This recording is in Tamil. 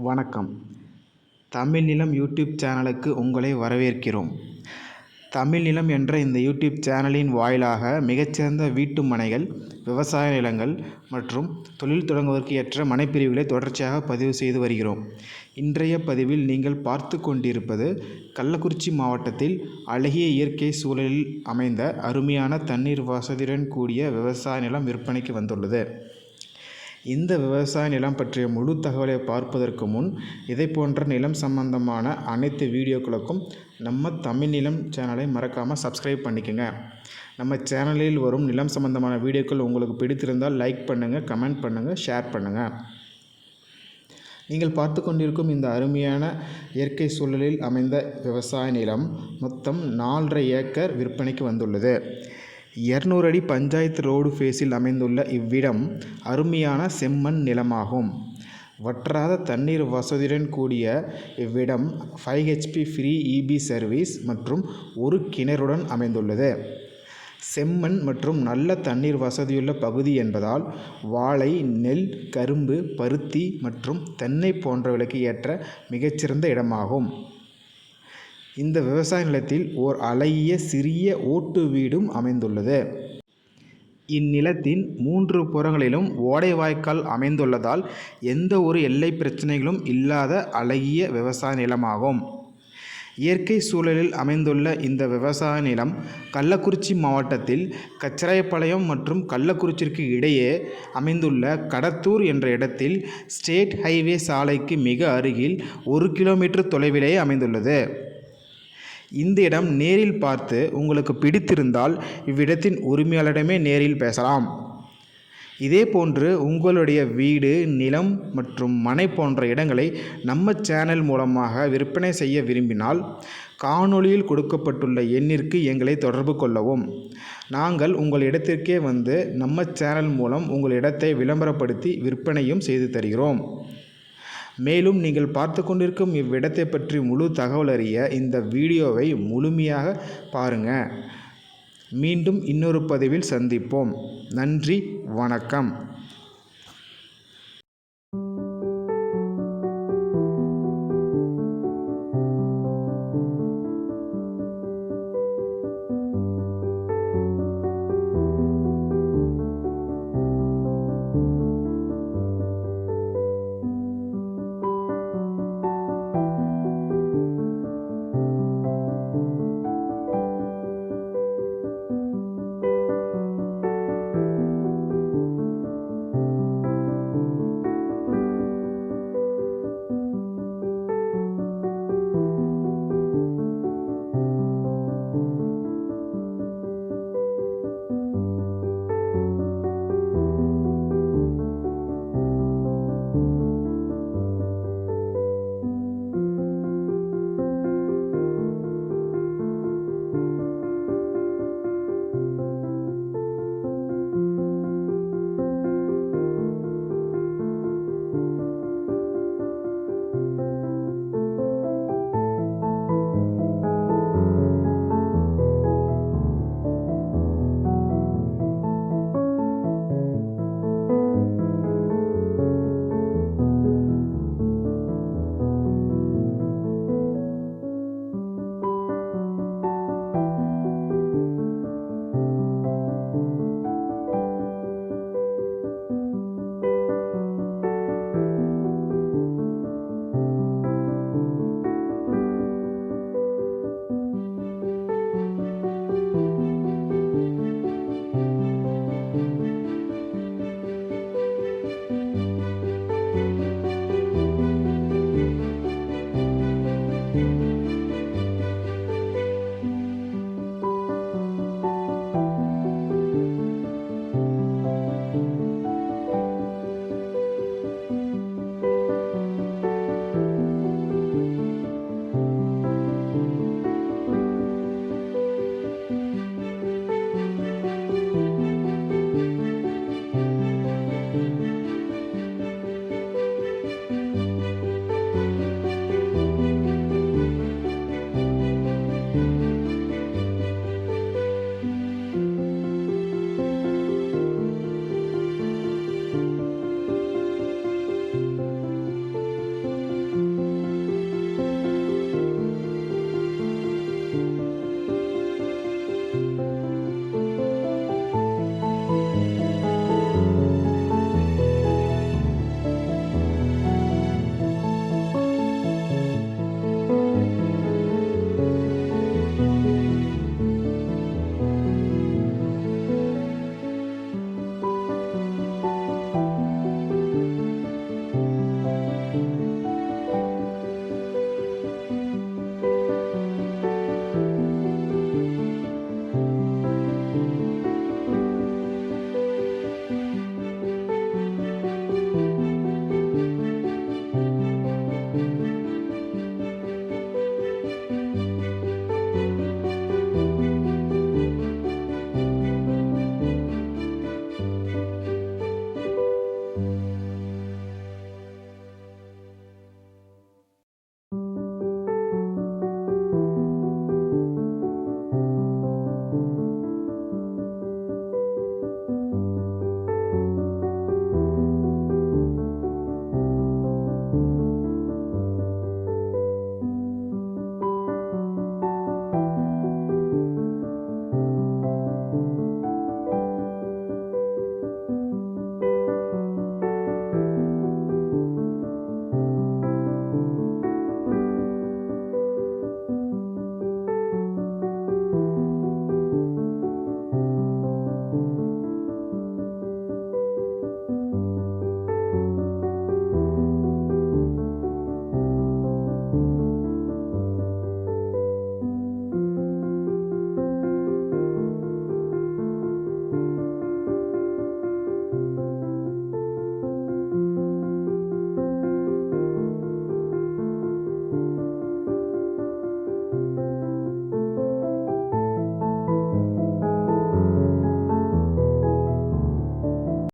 வணக்கம். தமிழ் நிலம் யூடியூப் சேனலுக்கு உங்களை வரவேற்கிறோம். தமிழ் நிலம் என்ற இந்த யூடியூப் சேனலின் வாயிலாக மிகச்சிறந்த வீட்டு மனைகள், விவசாய நிலங்கள் மற்றும் தொழில் தொடங்குவதற்கு ஏற்ற மனைப்பிரிவுகளை தொடர்ச்சியாக பதிவு செய்து வருகிறோம். இன்றைய பதிவில் நீங்கள் பார்த்து கொண்டிருப்பது கள்ளக்குறிச்சி மாவட்டத்தில் அழகிய இயற்கை சூழலில் அமைந்த அருமையான தண்ணீர் வசதியுடன் கூடிய விவசாய நிலம் விற்பனைக்கு வந்துள்ளது. இந்த விவசாய நிலம் பற்றிய முழு தகவலை பார்ப்பதற்கு முன் இதை போன்ற நிலம் சம்பந்தமான அனைத்து வீடியோக்களுக்கும் நம்ம தமிழ் நிலம் சேனலை மறக்காமல் சப்ஸ்கிரைப் பண்ணிக்கோங்க. நம்ம சேனலில் வரும் நிலம் சம்பந்தமான வீடியோக்கள் உங்களுக்கு பிடித்திருந்தால் லைக் பண்ணுங்கள், கமெண்ட் பண்ணுங்கள், ஷேர் பண்ணுங்கள். நீங்கள் பார்த்து கொண்டிருக்கும் இந்த அருமையான இயற்கை சூழலில் அமைந்த விவசாய நிலம் மொத்தம் 4.5 ஏக்கர் விற்பனைக்கு வந்துள்ளது. 200 அடி பஞ்சாயத்து ரோடு ஃபேஸில் அமைந்துள்ள இவ்விடம் அருமையான செம்மண் நிலமாகும். வற்றாத தண்ணீர் வசதியுடன் கூடிய இவ்விடம் 5 HP ஃப்ரீ EB சர்வீஸ் மற்றும் ஒரு கிணறுடன் அமைந்துள்ளது. செம்மண் மற்றும் நல்ல தண்ணீர் வசதியுள்ள பகுதி என்பதால் வாழை, நெல், கரும்பு, பருத்தி மற்றும் தென்னை போன்றவைகளுக்கு ஏற்ற மிகச்சிறந்த இடமாகும். இந்த விவசாய நிலத்தில் ஓர் அழகிய சிறிய ஓட்டு வீடும் அமைந்துள்ளது. இந்நிலத்தின் 3 புறங்களிலும் ஓடை வாய்க்கால் அமைந்துள்ளதால் எந்த ஒரு எல்லை பிரச்சனைகளும் இல்லாத அழகிய விவசாய நிலமாகும். இயற்கை சூழலில் அமைந்துள்ள இந்த விவசாய நிலம் கள்ளக்குறிச்சி மாவட்டத்தில் கச்சராயபாளையம் மற்றும் கள்ளக்குறிச்சிக்கு இடையே அமைந்துள்ள கடத்தூர் என்ற இடத்தில் ஸ்டேட் ஹைவே சாலைக்கு மிக அருகில் 1 கிலோமீட்டர் தொலைவிலேயே அமைந்துள்ளது. இந்த இடம் நேரில் பார்த்து உங்களுக்கு பிடித்திருந்தால் இவ்விடத்தின் உரிமையாளரிடமே நேரில் பேசலாம். இதேபோன்று உங்களுடைய வீடு, நிலம் மற்றும் மனை போன்ற இடங்களை நம்ம சேனல் மூலமாக விற்பனை செய்ய விரும்பினால் காணொளியில் கொடுக்கப்பட்டுள்ள எண்ணிற்கு எங்களை தொடர்பு கொள்ளவும். நாங்கள் உங்கள் இடத்திற்கே வந்து நம்ம சேனல் மூலம் உங்கள் இடத்தை விளம்பரப்படுத்தி விற்பனையும் செய்து தருகிறோம். மேலும் நீங்கள் பார்த்து கொண்டிருக்கும் இவ்விடத்தை பற்றி முழு தகவல் அறிய இந்த வீடியோவை முழுமையாக பாருங்கள். மீண்டும் இன்னொரு பதிவில் சந்திப்போம். நன்றி, வணக்கம்.